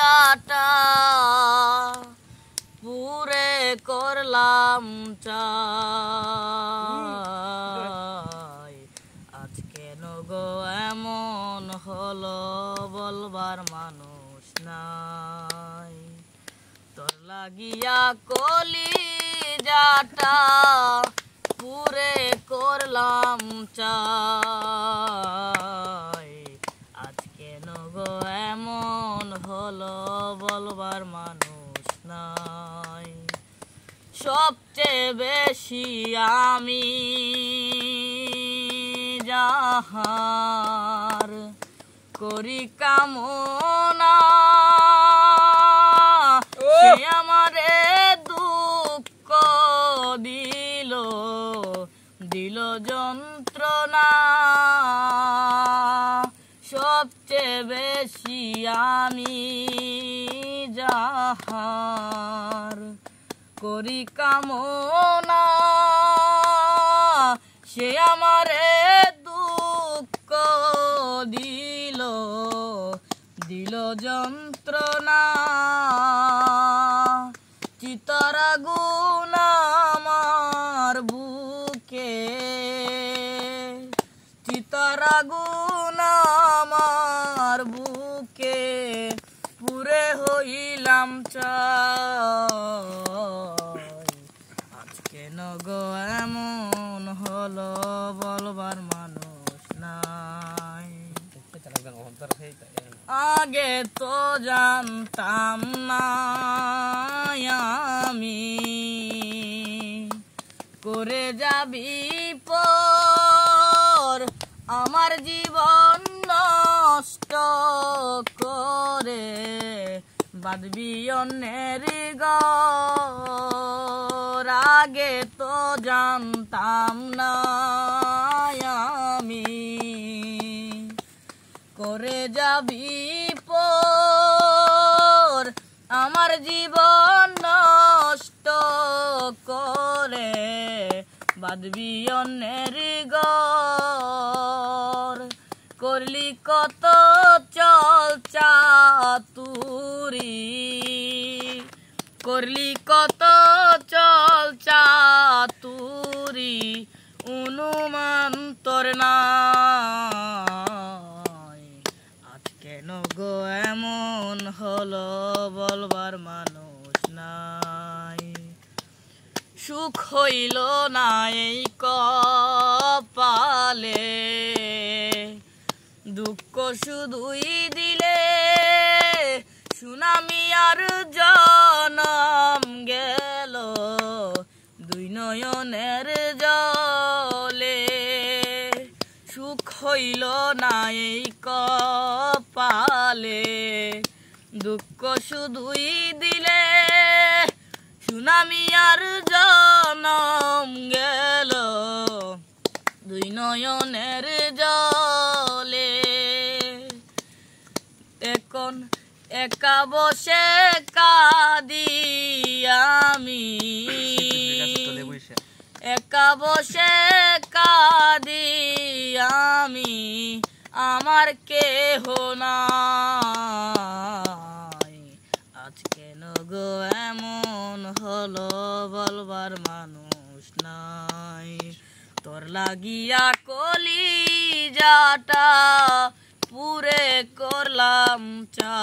যাটা পুরে করলাম চাই। আজ কেন গো এমন হলো বলবার মানুষ নাই। তোর লাগিয়া কলি যাটা পুরে করলাম চাই। আজ কেন গো এমন হলো বলবার মানুষ নাই। সবচেয়ে বেশি আমি যাহার করি কামনা সে আমারে দুঃখ দিল দিল যন্ত্রণা। সবচেয়ে বেশি আমি যাহার করি কামনা সে আমারে দুঃখ দিল দিল যন্ত্রণা। চিতার আগুন আমার বুকে চিতার আগুন আমার বুকে পুরে হইলাম চাই। আজ কেন গো এমন হলো বলবার মানুষ নাই। আগে তো জানতাম না আমি করে যাবি পর আমার জীবন নষ্ট করে বাঁধবি অন্যের ঘর। আগে তো জানতাম না আমি করে যাবি পর আমার জীবন নষ্ট করে বাঁধবি অন্যের ঘর। করলি কত চল চাতুরি করলি কত চল চাতুরি অনুমান তোর নাই। আজ কেন গো এমন হলো বলবার মানুষ নাই। সুখ হইল না এই কপালে দুঃখ শুধুই দিলে সুনামি আর জনম গেল দুই নয়নের জলে। সুখ হইল না এই কপালে দুঃখ শুধুই দিলে সুনামি আর জনম গেল দুই নয়নের জলে। এখন একা বসে কাঁদি আমি একা বসে কাঁদি আমি আমার কেহ নাই। আজ কেন গো এমন হলো বলবার মানুষ নাই। তোর লাগিয়া কলি যাটা পুরে করলাম চা।